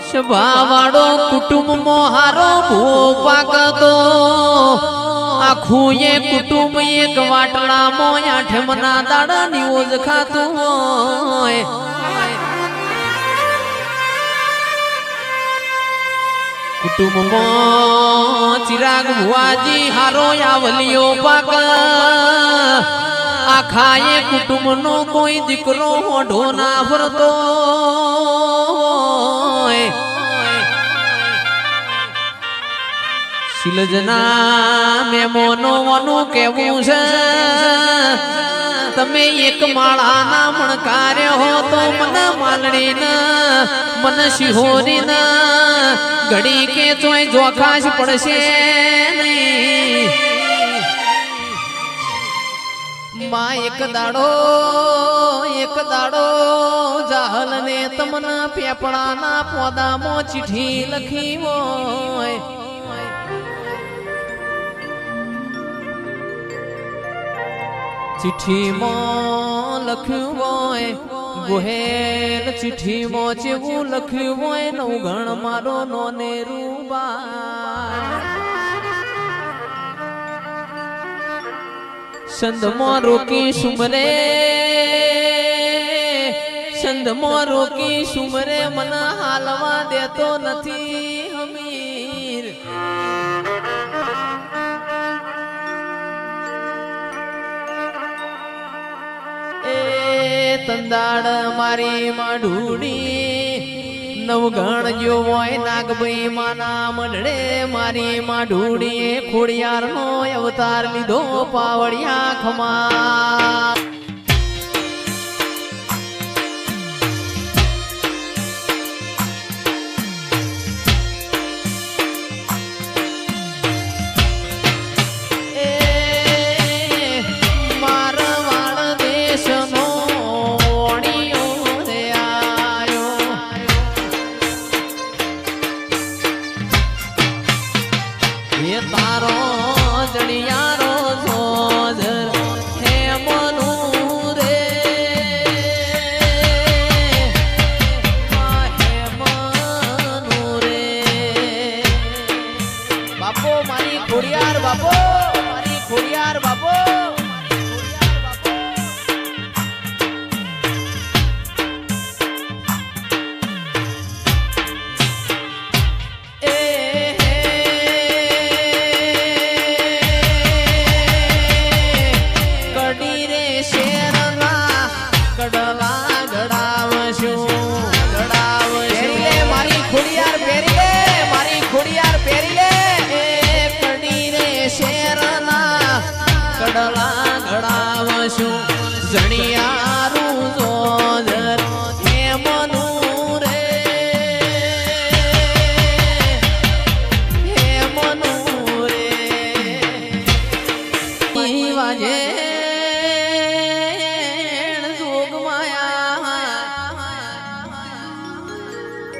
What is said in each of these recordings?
સભાવાળો કુટુંબમાં હારો ભોપાકતો આખું એ કુટુંબ એક વાટલામાં આઠમના દાડા નિયોજ ખાતું હોય કુટુંબમાં ચિરાગ ભુવાજી હારો આવલિયો પાક આખા એ કુટુંબનો કોઈ દીકરો હોઢો ના ભરતો શિલજના મેમોનોનું કેવું છે તમે એક માળાના મણકાર્ય હો તો મને માલડીના મને શિહોરીના ઘડી કે ચોય જોખાશ પડશે નહીં માં એક દાડો જાહલ ને તમને પેપડાના પોદામાં ચિઠ્ઠી લખી હોય ચિઠ્ઠીમાં લખ્યું હોય ગોહેલ ચિઠ્ઠીમાં જેવું લખ્યું હોય નવગણ મારો નોને રૂબા સંદમાં રોકી સુમરે મને હાલવા દેતો નથી હમીર તંદાડ મારી માઢુડી નવગણ જો હોય નાગભાઈ માના મઢડે મારી માઢુડી ખોડિયાર નો અવતાર લીધો પાવડિયા ખમા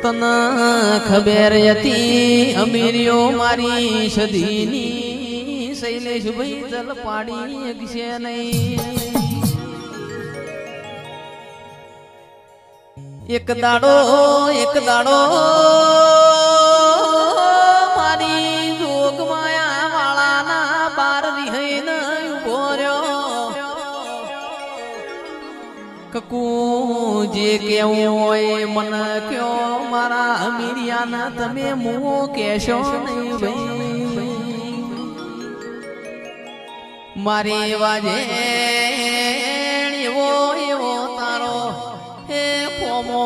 તના ખબર હતી અમીરિયો મારી સદીની શૈલેષ ભાઈ જલ પાડી છે નહીં એક દાડો મારી જોગ માયા વાળાના બાર વિહૈન ઉભો રહ્યો કકુ જે કેવું હોય મન કયો મારા અમીરિયાના તમે મુઓ કેશો નહીં ભાઈ મારી વાજે એવો તારો હે કોમો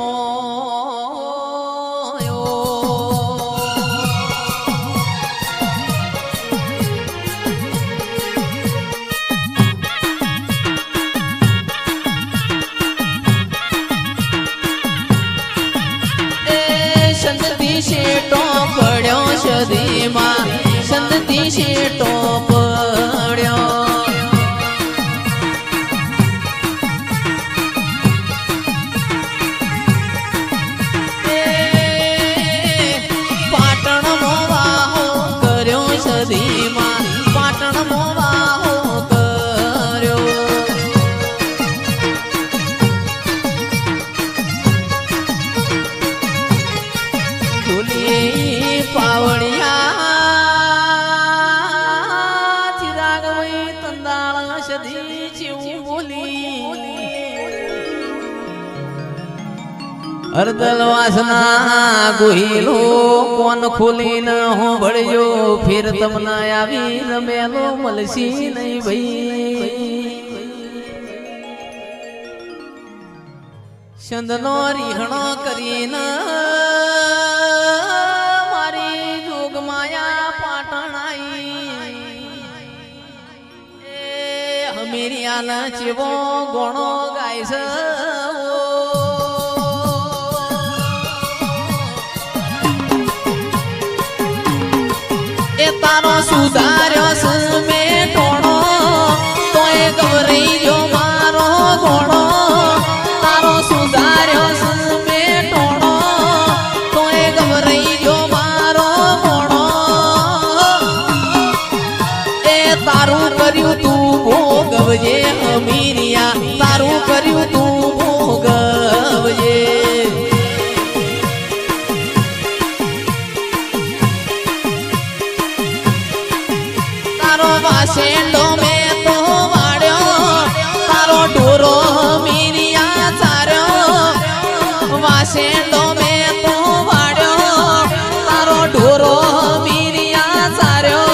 પડ્યો સદીમાં સંતતી શેટો પડ્યો પાટણ મોવાહો કર્યો સદીમાં પાટણ મોવાહો કર્યો અરદલ વાસના ગોહિલો કોન ખોલીને હું ભળ્યો ફેર તમને આવી રમેલો મળશી નહીં ભાઈ ચંદનો રીહણો કરીને મારી જોગ માયા પાટણ આઈ એ હમીરિયાના ચેવો ગોણો ગાય છે એ તારો સુધાર્યો સમે ટોણો તોય ગવરી જો મારો ગોણો તારો સુધાર્યો સમે ટોણો તોય ગવરી જો મારો ગોણો એ તારું કર્યું તું ભોગવજે અમીરિયા તારું કર્યું તું ભોગવજે વાસેન્ડો મેં તો વાડ્યો તારો ઢોરો મીરિયા ચાર્યો વાસેન્ડો મેં તો વાડ્યો તારો ઢોરો મીરિયા ચાર્યો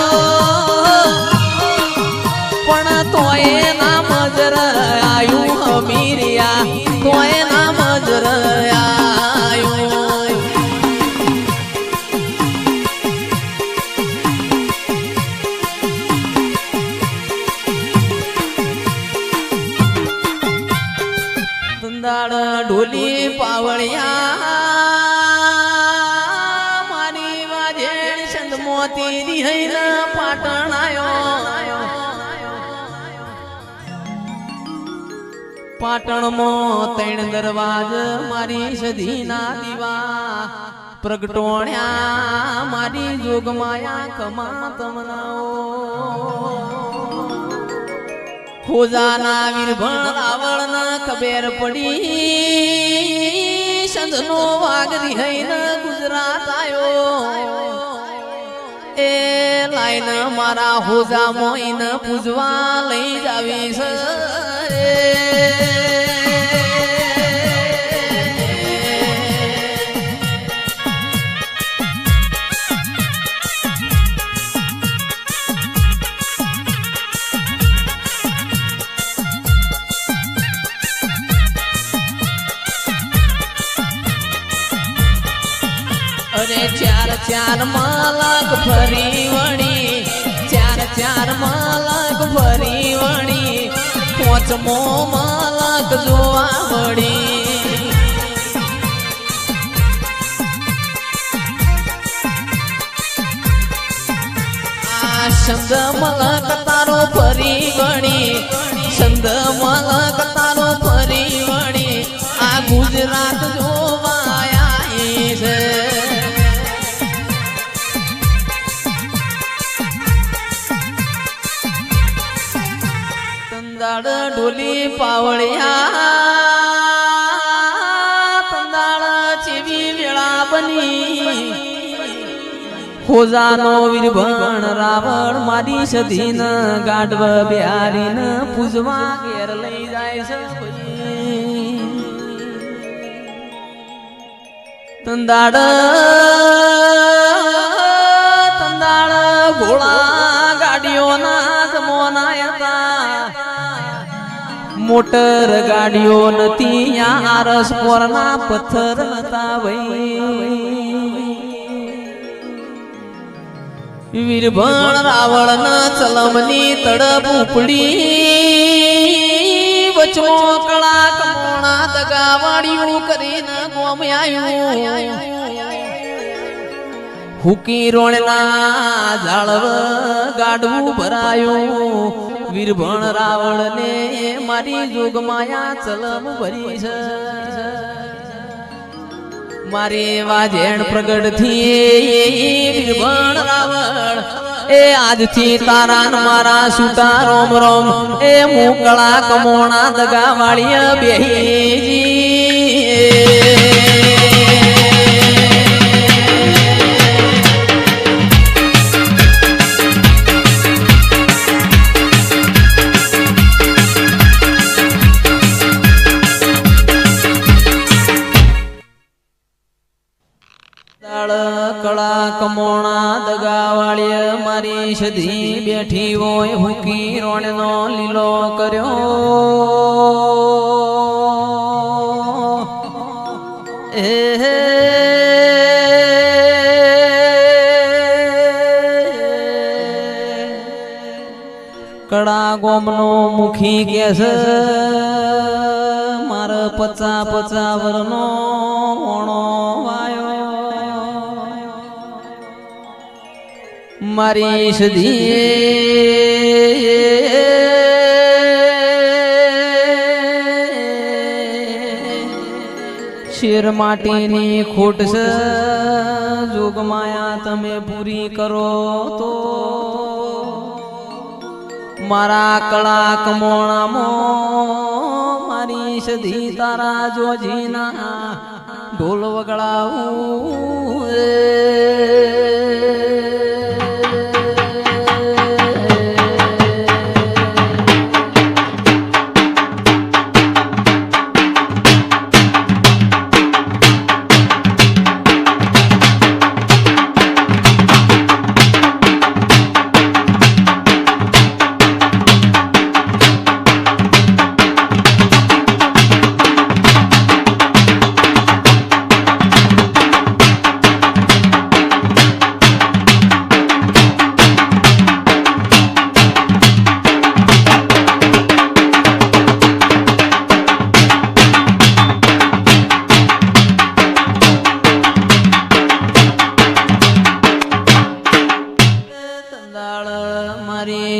પણ તોય ના મજર આયું મીરિયા તોય ના મજર ઢોલી પાવળિયા મારી વાજેણ સંત મોતી રિહૈન પાટણ આયો પાટણમાં ત્રણ દરવાજ મારી સધીના દીવા પ્રગટોણ્યા મારી જોગમાયા કમા તમનાઓ ખોજાના વીરભણ રાવણના ખબર પડી સંતનો વાઘ રિહૈન ગુજરાત આયો એ લાઈન મારા હોજા મોઈન પૂજવા લઈ જાવી છે અરે ચાર ચાર માલક ફરી વણી ચાર ચાર માલક ફરી વણી પોચમો માલક જોવા મળી આ શબ્દ મલક તારો ફરી વણી શબ્દ મલક તારો ફરી વણી આ ગુજરાત જોવાયા છે ઢોલી પાવળિયા તંદાળ ચેવી વેળા બની ખોજાનો વીરભણ રાવણ મારી સધીન ગાઢવ બિહારીન પૂજવા ઘેર લઈ જાય છે તંદાળ તંદાળ ઘોડા ગાડીઓના જમોના હતા મોટર ગાડીઓ નથી આરસ પોરના પથ્થર હતા ભાઈ વીરભણ રાવણ ના ચલમની તડપ ઉપડી વચમો કળા કમોણા દગાવાડિયું કરીને ગોમ આવ્યું હુકી રોણના ઝાડવ ગાડવું ભરાયું વીરભણ રાવણ ને મારી જોગમાયા ચલમ ભરી છે મારે વાજેણ પ્રગટ થી વીરભણ રાવણ એ આજથી તારા મારા સુતા રોમ રોમ એ મુકળા કમોણા દગા વાળીય બેહીજી કળા કમોણા દગાવાળીએ મારી સધી બેઠી હોય હુકી રોણનો લીલો કર્યો એ કળા ગોમનો મુખી કેસ મારા 50 વરનો ઓણો વાયો મારી સધી શેર માટીની ખોટ છે જોગમાયા તમે પૂરી કરો તો મારા કળા કમોણામાં મારી સધી તારા જોજીના ઢોલ વગડાવું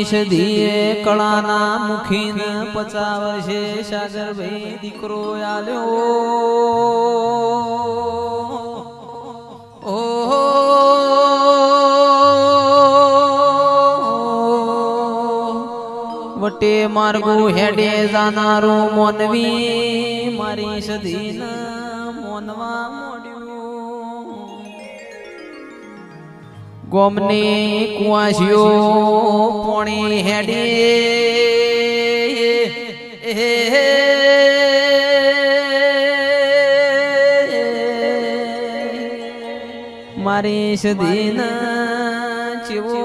સધીએ કળાના મુખીને 50 વર્ષે સાગરભાઈ દીકરો આલ્યો ઓહો વટે માર્ગો હેડે જાનારો મોનવી મારી સધીના મોનવા ગોમને કુવાસીઓ પોણી હેડે મારી સધીના ચેવો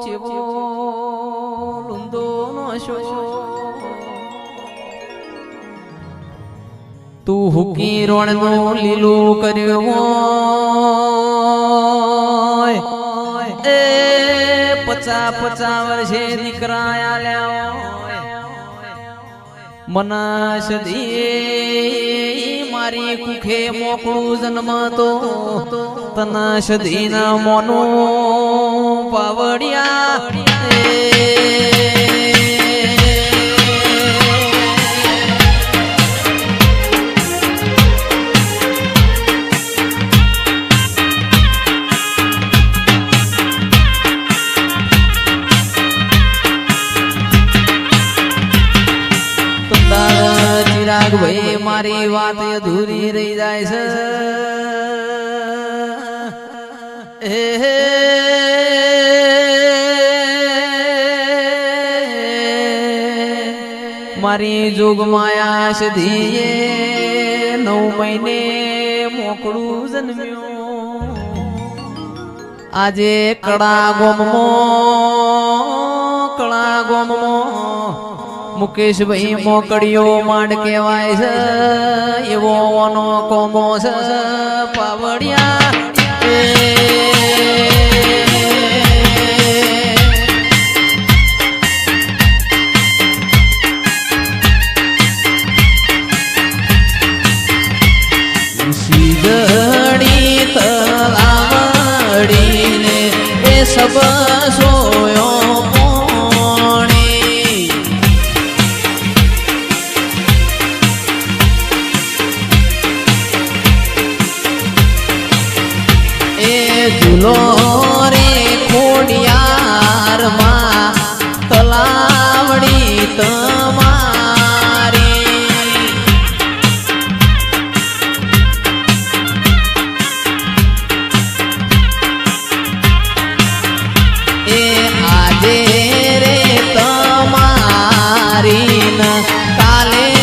ચેવો લુંદો નો શો તું હુકી રોણનો લીલું કર્યો એ 50 વર્ષે દીકરા આલ્યા મના સધી મારી કુખે મોકળું જન્મ તો તના સધીના મોનું પાવડિયા ભાઈ મારી વાત અધૂરી રહી જાય છે મારી જોગમાયા સધીએ 9 મહિને મોકળું જન્મ્યું આજે કળા ગોમમાં મુકેશભાઈ મોકળિયો માંડ કહેવાય છે એવો ઓનો કોમો છે પાવડિયા સીધડી તલાવડીને એ સબ સોયો ઝૂલો રે ખોડિયાર માં તલાવડી તમારી એ આજે રે તમારી કાલે